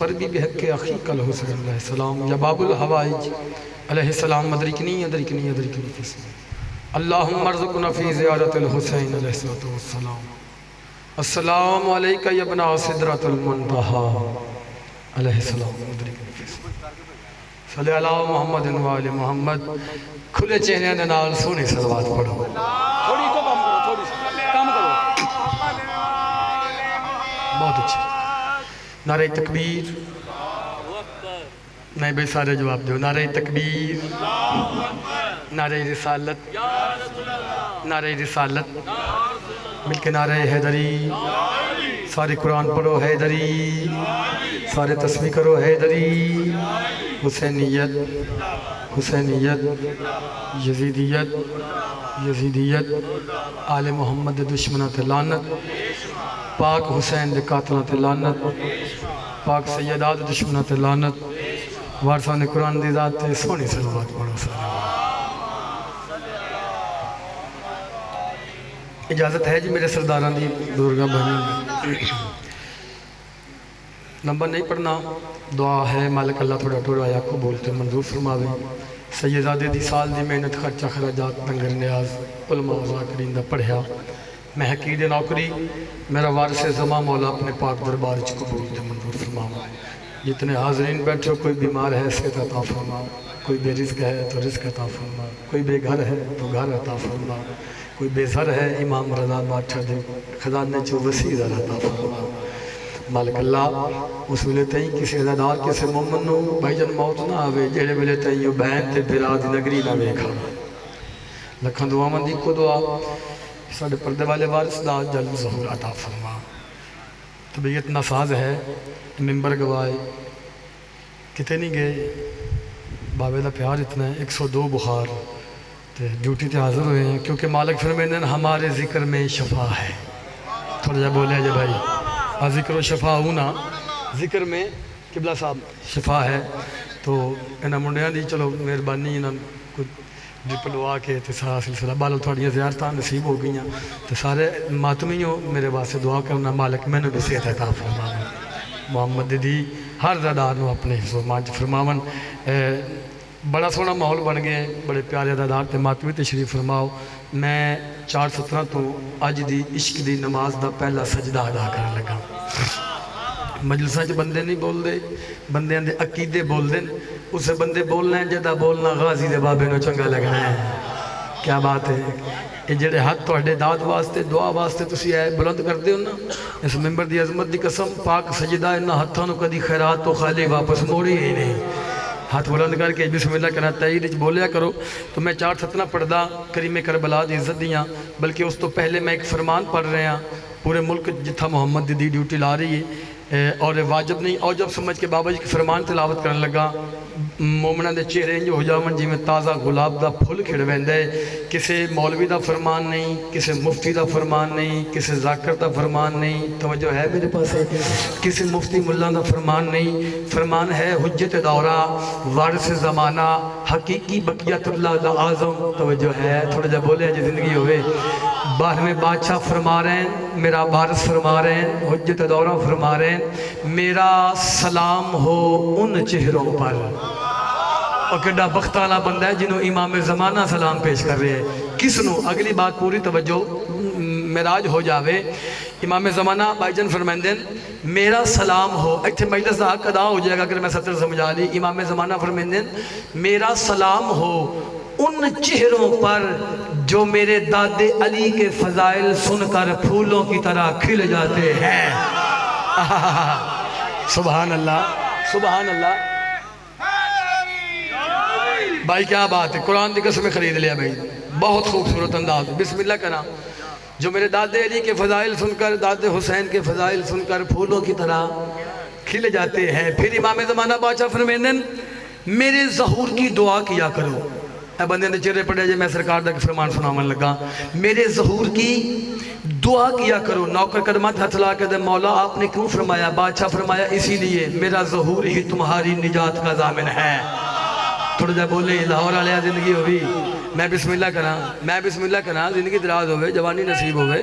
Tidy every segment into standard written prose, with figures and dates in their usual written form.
فربی بحق اخیک الحسین علیہ السلام یا باب الحوائج علیہ السلام ادرکنی ادرکنی ادرکنی فیسم اللہم ارزقنا فی زیارت الحسین علیہ السلام السلام علیکہ یا ابن صدرۃ المنتہا علیہ السلام ادرکنی فیسم صلی اللہ محمد و آل محمد کھلے چہرے دے نال سونی صلوات پڑھو تھوڑی تو کام کرو تھوڑی کام کرو بہت اچھا نعرہ تکبیر نہیں بھائی سارے جواب دو نعرہ تکبیر نعرہ رسالت نعرہ رسالت مل کے نعرہ حیدری سارے قرآن پڑھو حیدری سارے تسبیح کرو حیدری حسینیت حسینیت یزیدیت یزیدیت آل محمد دشمنات لعنت پاک حسین دے قاتلات لعنت پاک سیدات دشمنات لعنت وارثان قرآن دی ذات تے سونی صلوات پڑھو سارے اجازت ہے جی میرے سرداران دی بزرگاں بہنیں نمبر نہیں پڑھنا دعا ہے مالک اللہ تھوڑا ٹھوڑا آیا کو بولتے منظور فرماوے سیدادے دی سال دی محنت خرچہ خراجات تنگر نیاز علماء ذاکرین دا پڑھیا میں حقید نوکری میرا وارث زمان مولا اپنے پاک دربار چ قبول دے منظور فرماوے جتنے حاضرین بیٹھے کوئی بیمار ہے صحت عطا فرما کوئی بے رزق ہے تو رزق عطا فرما کوئی بے گھر ہے تو گھر عطا فرما کوئی بے زر ہے امام رضا بادشاہ دے خزانے چو وسیع زر عطا فرما مالک اللہ اس ویلے تئیں کسی عزادار کسی مومن نو بھائی جن موت نہ آوے جیڑے ویلے تئیں یو بہن تے براد نگری نہ ویکھا لکھن دعا مندی کو دعا ساڑھے پردے والے وارث دا جلد ظہور عطا فرما طبیعت ناساز ہے ممبر گوائے کتے نہیں گئے بابے دا پیار اتنا ہے 102 بخار ڈیوٹی تے حاضر ہوئے ہیں کیونکہ مالک فرمیندن ہمارے ذکر میں شفا ہے تھوڑا جا بولے جا بھائی ذکر و شفا ہونا ذکر میں قبلہ صاحب شفا ہے تو انہاں منڈیاں دی چلو مہربانی انہاں کچھ ڈرپ لوا کے تے سارا سلسلہ بالو تھوڑیاں زیارتاں نصیب ہو گئیاں تو سارے ماتمیوں میرے واسطے دعا کرنا مالک میں نے بھی صحت عطا فرماون محمد دی ہر زادار نو اپنے حفظ و مان فرماون بڑا سونا ماحول بن گئے بڑے پیارے ادادار تے ماتمی تشریف فرماؤ میں 4:17 تو اج دی عشق دی نماز دا پہلا سجدہ ادا کرنے لگا مجلساں چ بندے نہیں بول دے بندیاں دے عقیدے بول دیں اسے بندے بولنا ہے جدا بولنا غازی دے بابے نو چنگا لگنا ہے کیا بات ہے یہ جڑے ہاتھ تواڈے داد واسطے دعا واسطے تسی اے بلند کردے ہو نا اس ممبر دی عظمت دی قسم پاک سجدہ انہاں ہتھاں نو کدی خیرات تو خالی واپس موڑی ہی نہیں ہاتھ بلند کر کے بسم اللہ کرنا تائید بولیا کرو تو میں 4:17 پڑھدا کریم کربلا دی عزت دیاں بلکہ اس تو پہلے میں ایک فرمان پڑھ رہے ہیں پورے ملک جتھا محمد دی ڈیوٹی لا رہی ہے اور واجب نہیں اور جب سمجھ کے بابا جی کی فرمان تلاوت کرنے لگا مومنہ دے چہرے انج ہو جاون جی میں تازہ گلاب دا پھول کھڑ ویندا ہے کسے مولوی دا فرمان نہیں کسے مفتی دا فرمان نہیں کسے ذاکر دا فرمان نہیں توجہ ہے میرے پاس ہے کسے مفتی ملا دا فرمان نہیں فرمان ہے حجت دورہ وارث زمانہ حقیقی بقیت اللہ دا اعظم توجہ ہے تھوڑا جا بولے جو زندگی ہوئے 12ویں بادشاہ فرما رہے ہیں میرا وارث فرما رہے ہیں حجت دورہ فرما رہے ہیں میرا سلام ہو ان چہروں پر اور کڈا بختانہ بندہ ہے جنہوں امام زمانہ سلام پیش کر رہے ہیں کس نو اگلی بات پوری توجہ معراج ہو جاوے امام زمانہ بھائی جان فرمائندین میرا سلام ہو ایتھے مجلس دا حق ادا ہو جائے گا اگر میں سطر سمجھا لی امام زمانہ فرمائندین میرا سلام ہو ان چہروں پر جو میرے داد علی کے فضائل سن کر پھولوں کی طرح کھل جاتے ہیں سبحان اللہ سبحان اللہ بھائی کیا بات ہے قرآن دی قسمیں خرید لیا بھائی بہت خوبصورت انداز بسم اللہ کا نام جو میرے داد علی کے فضائل سن کر داد حسین کے فضائل سن کر پھولوں کی طرح کھل جاتے ہیں پھر امام زمانہ بادشاہ فرمائندن میرے ظہور کی دعا کیا کرو اے بندے نے چہرے پڑے جے میں سرکار دا فرمان سناون لگا میرے ظہور کی دعا کیا کرو نوکر قدمت ہاتھ لا کے دے مولا آپ نے کیوں فرمایا بادشاہ فرمایا اسی لیے میرا ظہور ہی تمہاری نجات کا ضامن ہے تھوڑا جا بولے لاہور علیہ زندگی ہوئی میں بسم اللہ کرنا زندگی دراز ہوئے جوانی نصیب ہوئے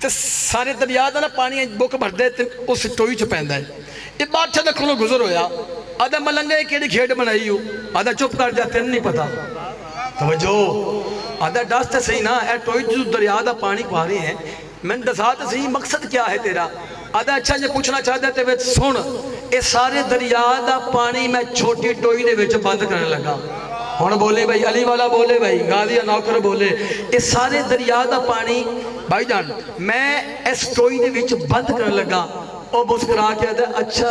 تو سارے دریا کا نا پانی بک بھرتے تو اس ٹوئی چ پیندا ہے. یہ بادشاہ دے کولوں گزر ہویا آدھا ملنگے کیڑی کھیڈ بنائی ہو آدھا چپ کر جا تین نہیں پتا توجہ آدھا دس تے صحیح نا اے ٹوئی جو دریا دا پانی پا رہے ہیں میں دسا تے صحیح مقصد کیا ہے تیرا آدھا اچھا یہ پوچھنا چاہتا تے وچ سن اے سارے دریا دا پانی میں چھوٹی ٹوئی دے وچ بند کرنے لگا. ہن بولے بھائی علی والا بولے بھائی غازی نوکر بولے اے سارے دریا دا پانی بھائی جان میں اس ٹوئی دے وچ بند کرنے لگا. او مسکرا کے آدھا اچھا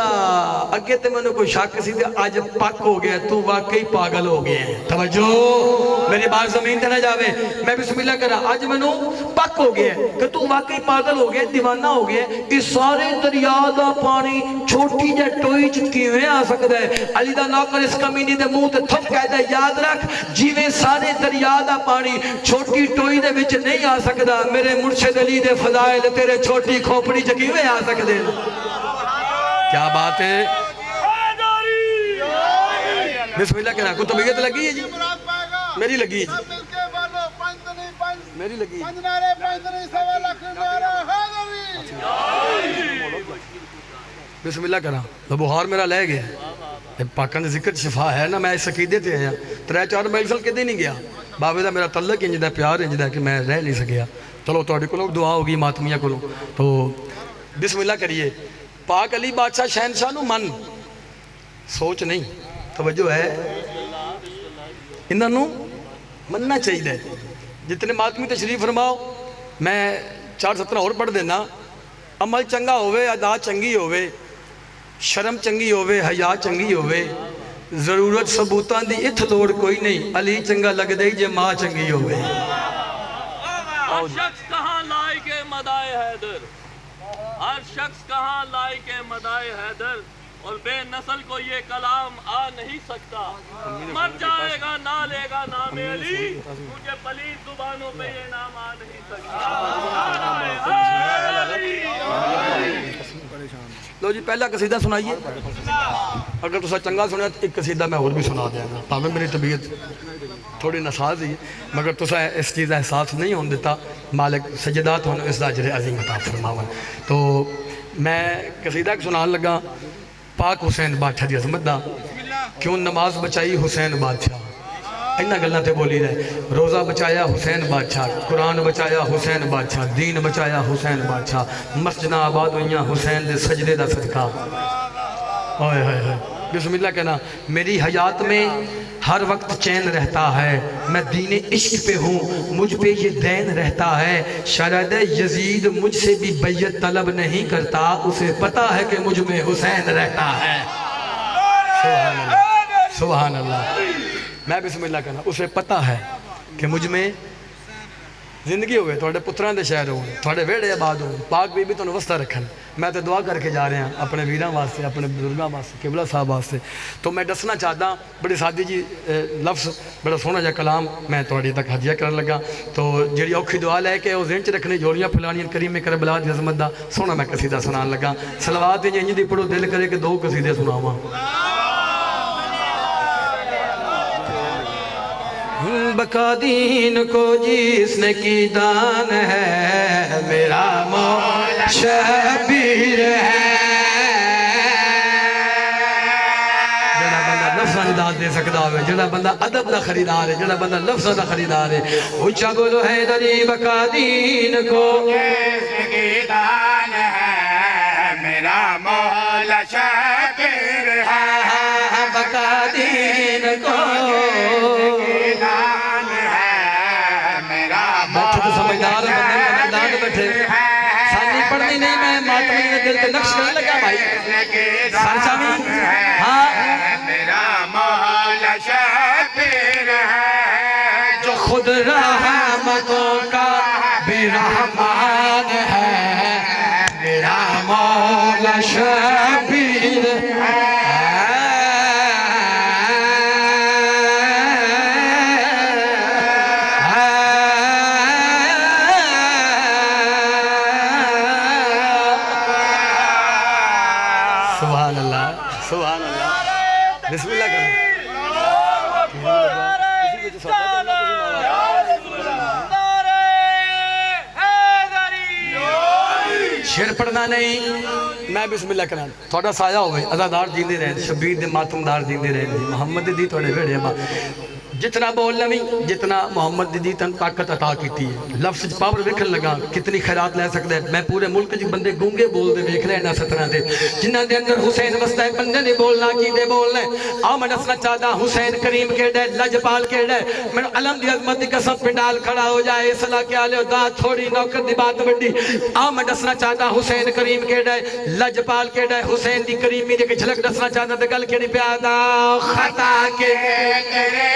اگے تے میں نے کوئی شک سی تے آج پاک ہو گیا تو واقعی پاگل ہو گیا ہے. توجہ میری بات زمین تے نہ جاوے میں بسم اللہ کرا آج میں نے پاک ہو گیا ہے کہ تو واقعی پاگل ہو گیا دیوانہ ہو گیا ہے. اس سارے دریا دا پانی چھوٹی جے ٹوئی چ کیویں آ سکدا ہے. علی دا نوکر اس کمینی دے منہ تے تھپ کہدا ہے یاد رکھ جویں سارے دریا دا پانی چھوٹی ٹوئی دے وچ نہیں آ سکدا میرے مرشد علی دے فضائل تیرے چھوٹی کھوپڑی چ کیویں آ سکدے. کیا بات ہے بسم اللہ کہنا کو طبیعت لگی ہے جی میری لگی ہے جی میری لگی بسم اللہ کہنا تو بخار میرا لے گیا پاکان دے ذکر شفا ہے نا میں اس عقیدے تے آیا 3-4 محفل کدے نہیں گیا بابے دا میرا تعلق انج دا پیار انج دا کہ میں رہ نہیں سکیا. چلو تہاڈے کولوں دعا ہوگی ماتمیہ کولوں تو بسم اللہ کریے. پاک علی بادشاہ شہنشاہ نو من سوچ نہیں توجہ ہے انہاں نو مننا چاہیے. جتنے ماتمی تشریف فرماؤ میں 4-17 اور پڑھ دینا. عمل چنگا ہوئے ادا چنگی ہوئے شرم چنگی ہوئے حیا چنگی ہوئے ضرورت ثبوتان دی اتھ لوڑ کوئی نہیں علی چنگا لگ دے جے ماں چنگی ہوئے. ہر شخص کہاں لائق مدائے حیدر ہر شخص کہاں لائق مدائے حیدر اور بے نسل کو یہ کلام آ نہیں سکتا. مر جائے گا نہ لے گا نام علی مجھے پلید زبانوں پہ یہ نام آ نہیں سکتا. لو جی پہلا قصیدہ سنائیے اگر تسا چنگا سنیا تو ایک قصیدہ میں اور بھی سنا دیا گا پاویں میری طبیعت تھوڑی نساز ہی مگر تسا اس چیز احساس نہیں ہون دیتا مالک سجدات ہون اس دا اجر عظیم عطا فرماون. تو میں قصیدہ سنان لگا پاک حسین بادشاہ دی عظمت دا کیوں نماز بچائی حسین بادشاہ اینا گلنا تے بولی رہے روزہ بچایا حسین بادشاہ قرآن بچایا حسین بادشاہ دین بچایا حسین بادشاہ مسجدہ آباد ہوئیاں حسین دے سجدے دا صدقہ. اوئے ہوئے ہوئے بسم اللہ کہنا میری حیات میں ہر وقت چین رہتا ہے میں دین عشق پہ ہوں مجھ پہ یہ دین رہتا ہے. شاید یزید مجھ سے بھی بیعت طلب نہیں کرتا اسے پتا ہے کہ مجھ میں حسین رہتا ہے. سبحان اللہ سبحان اللہ. میں بسم اللہ کہنا اسے پتا ہے کہ مجھ میں زندگی ہوئے تھوڑے پتران دے شہر ہوئے تھوڑے ویڑے آباد ہوئے پاک بی بی تو وسطہ رکھن. میں تو دعا کر کے جا رہے ہیں اپنے ویراں واسطے اپنے بزرگاں واسطے قبلہ صاحب واسطے. تو میں دسنا چاہتا بڑی سادی جی لفظ بڑا سونا جا کلام میں تھوڑی تک ہدیہ کرن لگا. تو جڑی اوکھی دعا لے کے وہ ذہن چ رکھنے جوڑیاں پھیلانیاں کریم کربلا دی عظمت دا سونا میں قصیدہ سنان لگا. صلوات انج دی پڑھو دل کرے کہ 2 قصیدے سناواں. بقا دین کو جس نے کی دان ہے میرا مولا شبیر ہے. جڑا بندہ لفظاں دی داد دے سکدا ہوئے جڑا بندہ ادب دا خریدار ہے جڑا بندہ لفظاں دا خریدار ہے اونچا بولو حیدری بقا دین کو جس نے کی دان ہے میرا مولا شبیر ہے. بقا دین کو سمجھدار بندے بیٹھے سانی پڑھنی نہیں میں ماتمی نے دل تے نقش کرنے لگا بھائی سانچامی ہاں میرا مولا شبیر ہے جو خود رحمتوں کا بھی رحمان ہے میرا مولا شبیر ہے. سبحان اللہ بسم اللہ کریں. نعرہ حیدری شیر پڑھنا نہیں میں بسم اللہ کرنا تھوڑا سایہ ہوئے عزادار جیندے رہے شبیر دے ماتمدار جیندے رہے محمد دی تھوڑے بیڑے با جتنا بولنا نہیں جتنا محمد دی تن طاقت عطا کیتی ہے لفظ پاور ویکھن لگا کتنی خیرات لے سکتا ہے میں پورے ملک جی بندے گونگے بول دے ویکھ رہے ہیں 17 دے جنہ دے اندر حسین وستا ہے بندے نہیں بولنا کی دے بولنا آ میں دسنا چاہتا حسین کریم کیڑا ہے لجپال کیڑا ہے میں علم دی عظمت دی قسم پہ ڈال کھڑا ہو جائے اصلاح کیا لے دا تھوڑی نوکر دی بات بڑی آ میں دسنا چاہتا حسین کریم کیڑا ہے لجپال کیڑا ہے حسین دی کریمی دے کے جھلک دسنا چاہتا تے گل کیڑی پیادا خطا کے تیرے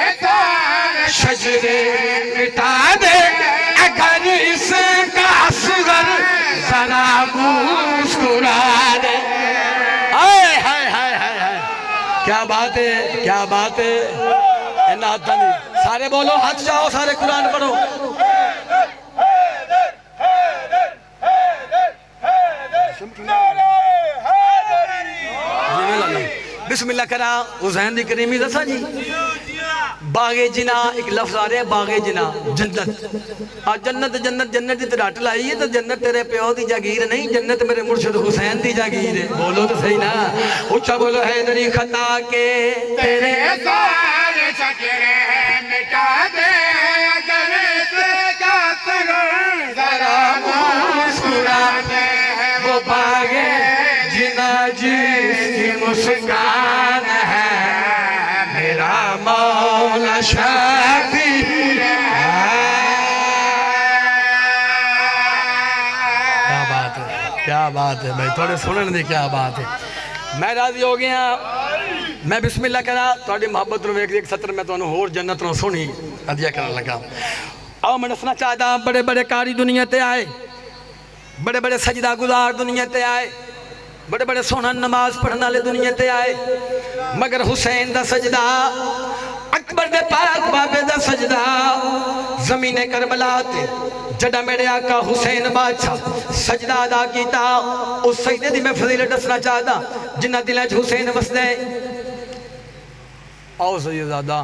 شجرے مٹا دے اگر اس کا اصغر ذرا مسکرا دے آئے ہائے ہائے ہائے ہائے کیا بات ہے کیا بات ہے انہا نہیں سارے بولو ہاتھ جاؤ سارے قرآن پڑھو بسم اللہ کرا حسین دی کریمی دسا جی باغ جنا ایک لفظ آ رہا ہے باغ جنا جنت جنت جنت جنت دی تراٹ لائی ہے تو جنت تیرے پیو دی جاگیر نہیں جنت میرے مرشد حسین دی جاگیر ہے بولو تو صحیح نا اچھا بولو حیدری خطا کے تیرے سارے شجرے مٹا دے اگر اس کا اصغر ذرا مسکرا دے وہ باغ جنا جس کی مسکان ہے میرا مولا شبیر کیا بات ہے کیا بات ہے بھائی تھوڑے سنن دی کیا بات ہے میں راضی ہو گیا میں بسم اللہ کرا تھوڑی محبت رو ایک سطر میں تو انہوں اور جنت رو سنی عدیہ کرنے لگا آؤ میں دسنا چاہتا بڑے بڑے کاری دنیا تے آئے بڑے بڑے سجدہ گزار دنیا تے آئے بڑے بڑے سونا نماز پڑھنا لے دنیا تے آئے مگر حسین دا سجدہ اکبر دے پاک بابے دا سجدہ زمین کربلا تے جڑا میرے آقا حسین بادشاہ سجدہ ادا کیتا اس سجدے دی میں فضیلت دسنا چاہتا جنہ دلچ حسین وسدے آؤ سیدزادہ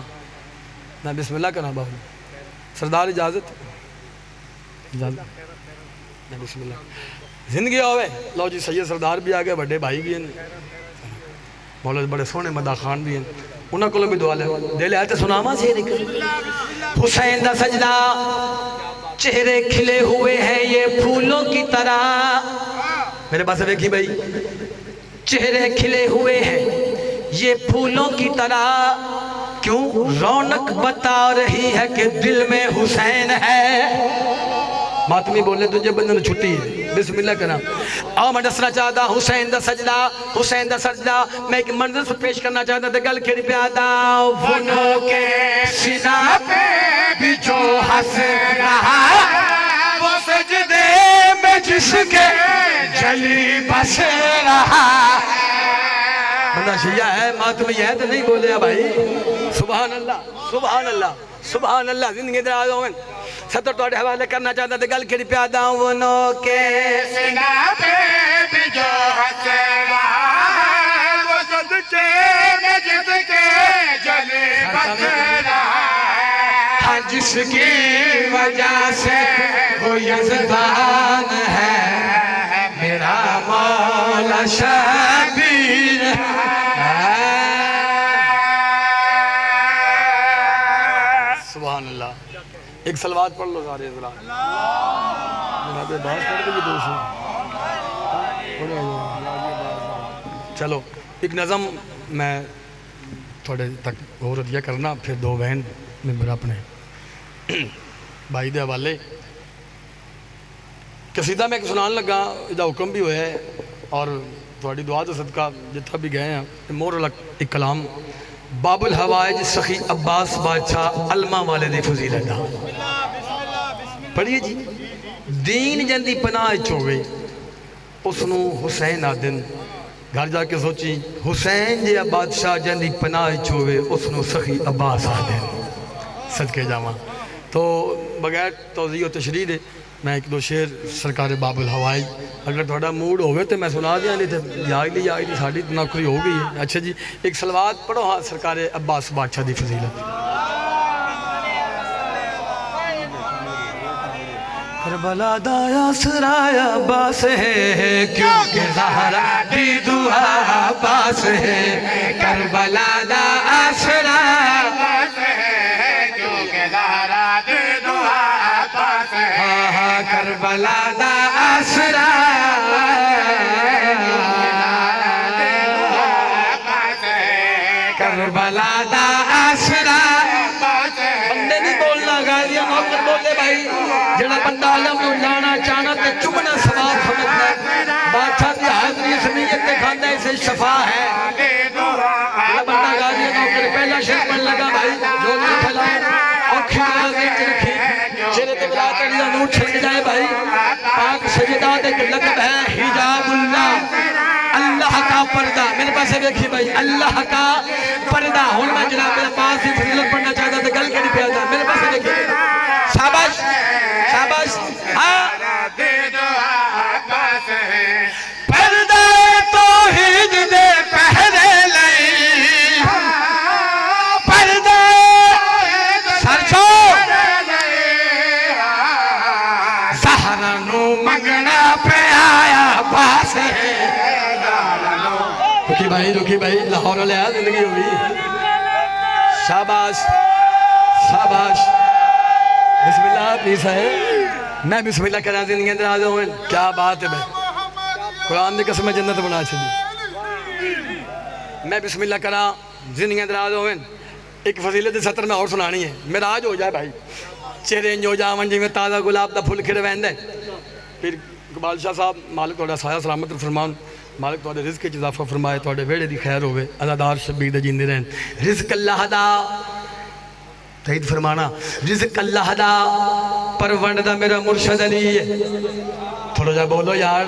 میں بسم اللہ کرنا باہو سردار اجازت میں بسم اللہ زندگی ہوئے لو جی سید سردار بھی آگئے بڑے بھائی بھی ہیں مولا بڑے سونے مدہ خان بھی ہیں انہاں کو بھی دعا لے دے لے آتے سناما سے نکل حسین دا سجدہ چہرے کھلے ہوئے ہیں یہ پھولوں کی طرح میرے پاس دیکھی بھائی چہرے کھلے ہوئے ہیں یہ پھولوں کی طرح کیوں رونق بتا رہی ہے کہ دل میں حسین ہے ماتمی بولنے تجھے بندن چھٹی ہے بسم اللہ کرنا آؤ میں دسنا چاہتا حسین دا سجدہ میں ایک منظر سے پیش کرنا چاہتا تھا گل کھڑی پیادا انہوں کے سینہ پہ بھی جو ہنس رہا وہ سجدے میں جس کے جلی بس رہا بندہ شیعہ ہے ماتمی ہے تو نہیں بولے بھائی سبحان اللہ سبحان اللہ سبحان اللہ زندگی دراز ہوئے ستر توڑے حوالے کرنا چاہتا تھا گل کھڑی پیادا انہوں کے سینہ پہ بھی جو ہنس رہا وہ سجدے میں جس کے جلی بس رہا ہاں جس کی وجہ سے وہ یزدان ہے میرا مولا شبیر سبحان اللہ ایک صلوات پڑھ لو سارے ذرا جناب باز پڑھ کے بھی دوسرے چلو ایک نظم میں تھوڑے تک غور عطیہ کرنا پھر دو بہن ممبر اپنے بھائی دے حوالے قصیدہ میں ایک سنان لگا ادھا حکم بھی ہوئے ہے اور تھوڑی دعا تو صدقہ جتھا بھی گئے ہیں مور الگ ایک کلام باب الحوائج سخی عباس بادشاہ علمہ والے دی فضیلت پڑھئے جی دین جندی پناہ چوگئی اسنو حسین آدن گھر جا کے سوچی حسین جی بادشاہ جندی پناہ چوگئی اسنو سخی عباس آدن صدقے جامعہ تو بغیر توضیح و تشریح دے میں ایک دو شعر سرکار باب الحوائج اگر تھوڑا موڈ ہوئے تو میں سنا دیا نہیں تھے یاد لی ساڑھی نوکری ہو گئی ہے اچھا جی ایک صلوات پڑھو ہاں سرکار عباس بادشاہ دی فضیلت کربلا دا آسرا عباس ہے کیونکہ زہرا دی دعا عباس ہے کربلا دا آسرا عباس ہے کیونکہ زہرا دی دعا عباس ہے کربلا دا آسرا کربلا دا آسرا بندے نہیں بولنا غازیہ نوکر بولے بھائی جڑا بندہ علم نو لانا چاہنا تے چمنا ثواب سمجھنا ہے بادشاہ کی حاضری اس نیت تے کھانا اسے شفا ہے جڑا بندہ غازیہ نوکر پہلا شرک پڑھ لگا بھائی جو نہیں پھیلائے اوکھی غازی رکھی چہرے تے ولایت علی دا نور چھلک جائے بھائی پاک سجدہ دے لقب ہے حجاب اللہ اللہ کا پردہ میرے پاس دیکھیے بھائی اللہ کا پردہ ہون میں جناب عباس کی فضیلت پڑھنا چاہتا تھا گل کے نہیں پیادا میرے پاس دیکھیے شاباش شاباش پردہ توحید دے پہرے لئی پردہ سرچو زہرا نو منگنا پہ آیا عباس ہے رکی بھائی لاہور والے آیا زندگی ہوئی شاباش شاباش بسم اللہ پیس ہے میں بسم اللہ کرا زندگی اندر آجا ہوں کیا بات ہے بھائی قرآن نے قسم جنت بنا چلی میں بسم اللہ کرا زندگی اندر آجا ہوں ایک فضیلت سطر میں اور سنانی ہے میرا آج ہو جائے بھائی چہرے انجو جاون جی میں تازہ گلاب دا پھول کھڑے ویندے پھر بادشاہ صاحب مالک توڑا سایہ سلامت فرمان مالک توڑے رزق کی اضافہ فرمائے توڑے ویڑے دی خیر ہوئے عزادار شبیر دا جیندے رہن رزق اللہ دا تحید فرمانا رزق اللہ دا پروند دا میرا مرشد علی تھوڑا جا بولو یار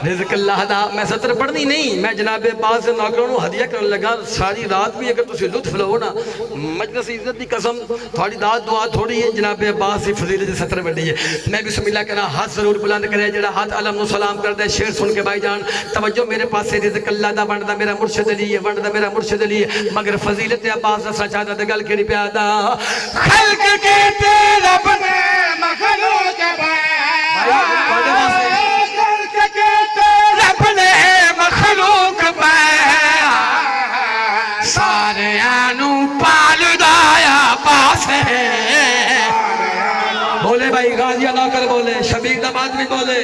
رزق اللہ دا میں سطر پڑھنی نہیں میں جناب عباس سے نوکروں ہدیہ کرنے لگا ساری رات بھی اگر تسی لطف لو نا مجلس عزت دی قسم تھوڑی داد دعا تھوڑی ہے جناب عباس سے فضیلت دی سطر بڑھی ہے میں بسم اللہ کہنا ہاتھ ضرور بلند کرے جڑا ہاتھ علم نو سلام کر دے شعر سن کے بھائی جان توجہ میرے پاس سے رزق اللہ دا بند دا میرا مرشد علی ہے بند دا میرا مرشد علی ہے مگر فضیلت عباس دا سچا دا گل کے نہیں پیادا خلق کے تیرا بنے مخلوق اپنے مخلوق پہ سارے آنو پال دایا پاس ہے بولے بھائی غازیہ نوکر بولے شبیر نماز بھی بولے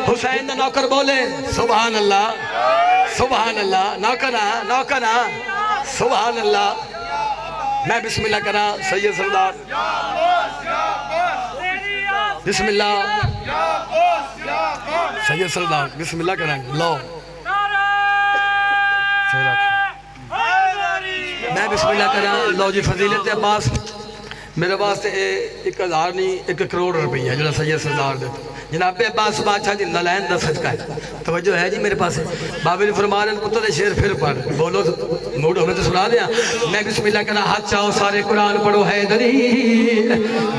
حسین نوکر بولے سبحان اللہ سبحان اللہ نوکرہ سبحان اللہ میں بسم اللہ کرا سید سردار بسم اللہ سید سردار بسم اللہ کریں لو میں بسم اللہ کریں لو جی فضیلت عباس میرے واسطے 1000 نہیں 1 کروڑ روپیہ ہے جڑا سید سردار دیتا جناب عباس بادشاہ دی نلین دا صدقہ ہے توجہ ہے جی میرے پاس بابی نے فرما رہے ہیں پتر شیر پھر پڑھ بولو موڈ ہونے تو سنا دیا میں بسم اللہ کہنا ہاتھ چاہو سارے قرآن پڑھو حیدری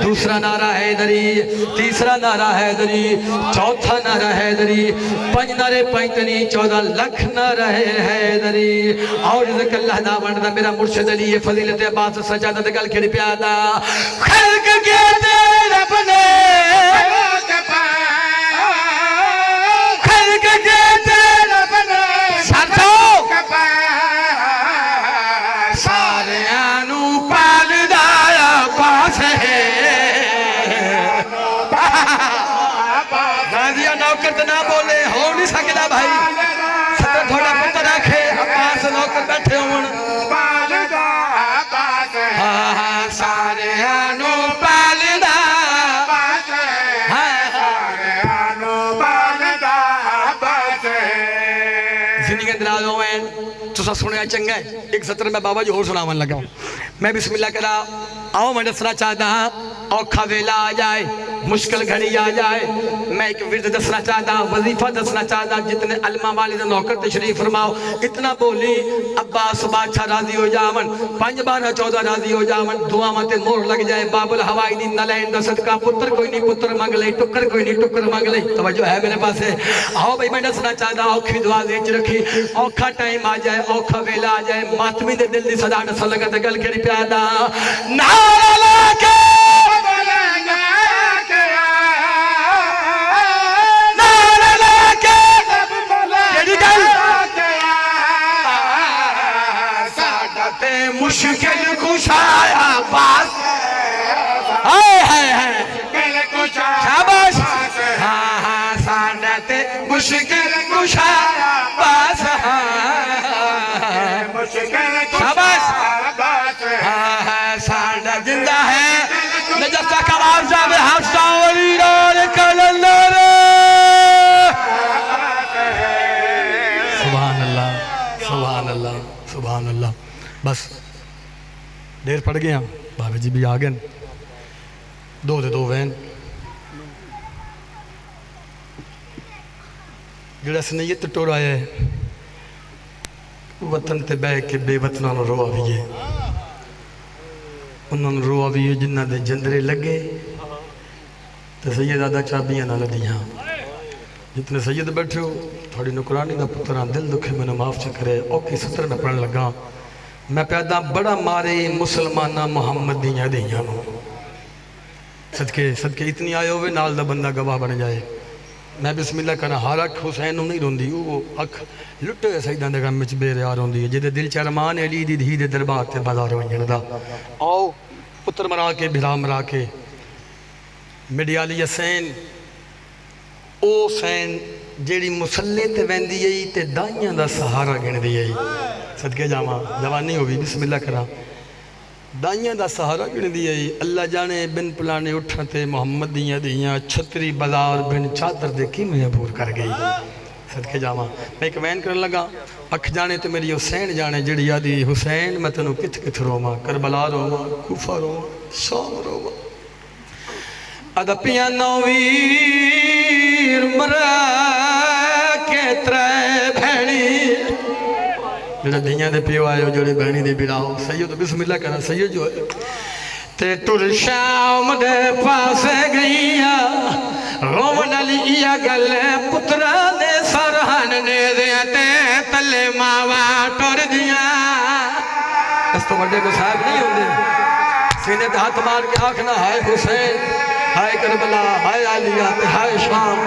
دوسرا نعرہ حیدری تیسرا نعرہ حیدری چوتھا نعرہ حیدری 5 نعرے 5 14 لاکھ نعرہ حیدری اور رزق اللہ دا بندہ میرا مرشد علی یہ فضیلت عباس سجادہ گل کھڑی پیادا خلق کے تیرا بنے نہ بولے ہو نہیں سکتا بھائی سطر تھوڑا پتہ رکھے عباس نوکر بیٹھے ہون ہاں سارے آنو پالدہ زندگی اندر آج ہوئے تو سا سنے چنگا ہے ایک سطر میں بابا جی اور سناون لگا میں بسم اللہ کرا آؤ میں دسنا چاہتا ہاں اوکھا ویلا آ جائے مشکل گھڑی آ جائے میں ایک ورد دسنا چاہتا وظیفہ دسنا چاہتا جتنے علماء والد نوکر تشریف فرماؤ اتنا بولی عباس بادشاہ راضی ہو جاون 5 12 14 راضی ہو جاون دعا ماتے مور لگ جائے باب الہوائی دی نلین دا صدقہ پتر کوئی نہیں پتر مانگ لے ٹکر کوئی نہیں ٹکر مانگ لے توجہ ہے میرے پاس ہے آؤ بھائی میں دسنا چاہتا اوکھی دعا دیچ رکھی اوکھا ٹائم آ جائے اوکھا ویلا آ جائے ماتمی دے دل دی صدا نسل لگا تے گل کھڑی پیادا نعرہ لا کے مشکل کشایا باس مشکل کشایا شاباش ہاں ہاں ساڈا تے مشکل کشایا باس مشکل شاباش کشایا باس ہاں ساڈا زندہ ہے نجف کا کلام جاب حفظہ ولی رول کلندر سبحان اللہ سبحان اللہ سبحان اللہ. بس دیر پڑ گیا بابے جی بھی آ گئے دو دے دو وین جڑا سنیت ٹور آیا ہے وطن تے بہ کے بے وطنوں نے روا بھی ہے انہوں نے روا بھی ہے جنہ دے جندرے لگے تو سید آدھا چابیاں نہ لدیاں جتنے سید بیٹھے ہو تھوڑی نکرانی دا پتران دل دکھے میں نے معاف چکرے اوکی ستر میں پڑھن لگا میں پیدا بڑا مارے مسلمانہ محمد دیاں دیاں نو صدقے اتنی آئے ہوئے نال دا بندہ گواہ بن جائے میں بسم اللہ کہنا ہر اکھ حسین نہیں روندی وہ اکھ لٹے ہوئے سیدان دے غم وچ بے ریا روندی ہے جدے دل چرمان علی دی دھی دے دربار تے بازار ونجن دا آؤ پتر مرا کے بھرا مرا کے میڈی علی حسین او سین جیڑی مسلح تے ویندی ہے تے دائیاں دا سہارا گن دی ہے صدقے جاواں جوانی ہوگی بسم اللہ کرا دائیاں دا سہارا گن دی ہے اللہ جانے بن پلانے اٹھتے محمد دیاں چھتری بازار بن چادر دے کی میں عبور کر گئی صدقے جاواں میں ایک وین کرن لگا اکھ جانے تے میری حسین جانے جڑی آدھی حسین میں تنو کتھ روما کربلا روما کوفہ روما شام روما ادپیاں نویر مرا کے ترے بھینی جڑا دیاں دے پیو آئے ہو جڑے بہنی دے بڑاؤ سید بسم اللہ کہنا سید جو ہے تے ٹر شام دے پاسے گئیا رومن علیہ گلے پترہ دے سرحان نے دیا تے تلے ماوا ٹر دیا اس تو بڑے کو صاحب نہیں ہوندے سینے دے ہاتھ مار کے آنکھنا ہائے حسین ہائے کربلا ہائے علیہ تے ہائے شام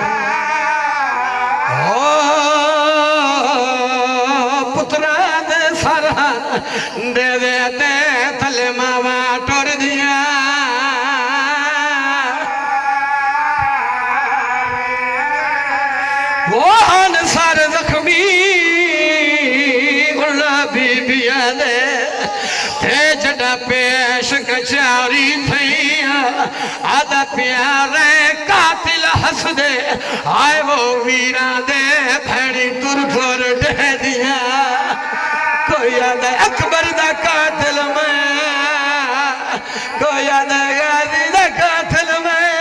پترہ دے سرحان دے دیا تے تلے ماوا ٹر دیا وہاں سار زخمی اللہ بی بی آدھے تے جڑا پیش کچاری تھئیاں آدھا پیارے قاتل حس دے آئے وہ ویران دے بھیڑی تر تر دے دیا کوئی آدھا اکبر دا قاتل میں کوئی آدھا غازی دا قاتل میں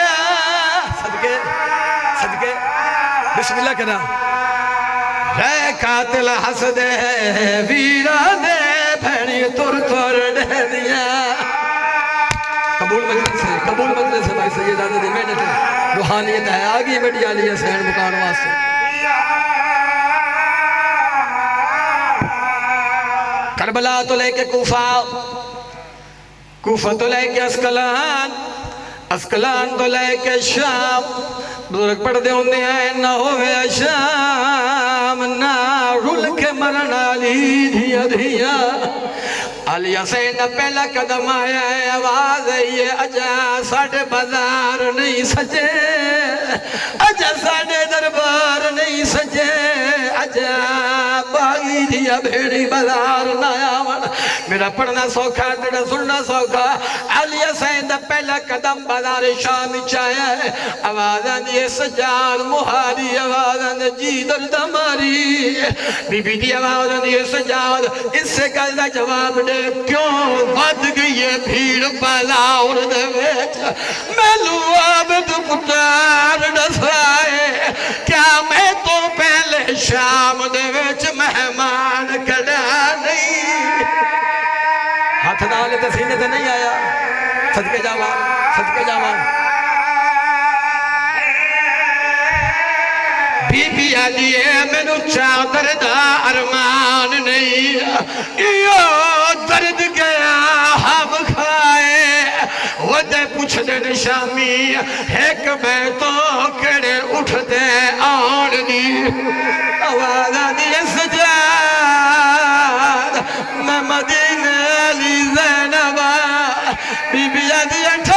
صدقے صدقے بسم اللہ کہنا رے قاتل حس دے ویران دے بھیڑی تر تر دے دیا قبول مجلس سے بھائی سید آدھے دی محنت روحانیت ہے آگئی میڈی علی حسین مکان واسطے کربلا تو لے کے کوفہ تو لے کے اسکلان تو لے کے شام بزرگ پڑھ دے ہوندے ہیں نہ ہوئے شام نہ رول کے مرن علی دھیا دھیا علی حسین پہلا قدم آیا ہے آواز ہے یہ اجا ساڑھے بازار نہیں سجے اجا ساڑھے دربار نہیں سجے اجا باغی دیا بھیڑی بازار نایا میرا پڑھنا سوکھا تیرا سننا سوکھا علی حسین پہلا قدم بازار شام چایا ہے آواز ہے یہ سجاد مہاری آواز ہے جی درد ماری بی بی دی آواز ہے یہ سجاد اس سے کہتا جواب دے کیوں ود گئی ہے بھیڑ بلاور دے ویچ میں لو عابد پتار نسائے کیا میں تو پہلے شام دے ویچ مہمان کڑا نہیں ہاتھ نالے تے سینے تے نہیں آیا صدقے جاوان بی بی علیہ میں نو چادر دا ارمان نہیں یہ درد گیا ہم کھائے وہ دے پوچھ دے نشامی ایک میں تو کڑے اٹھ دے آنی آوازہ دی سجاد میں مدینہ علی دیا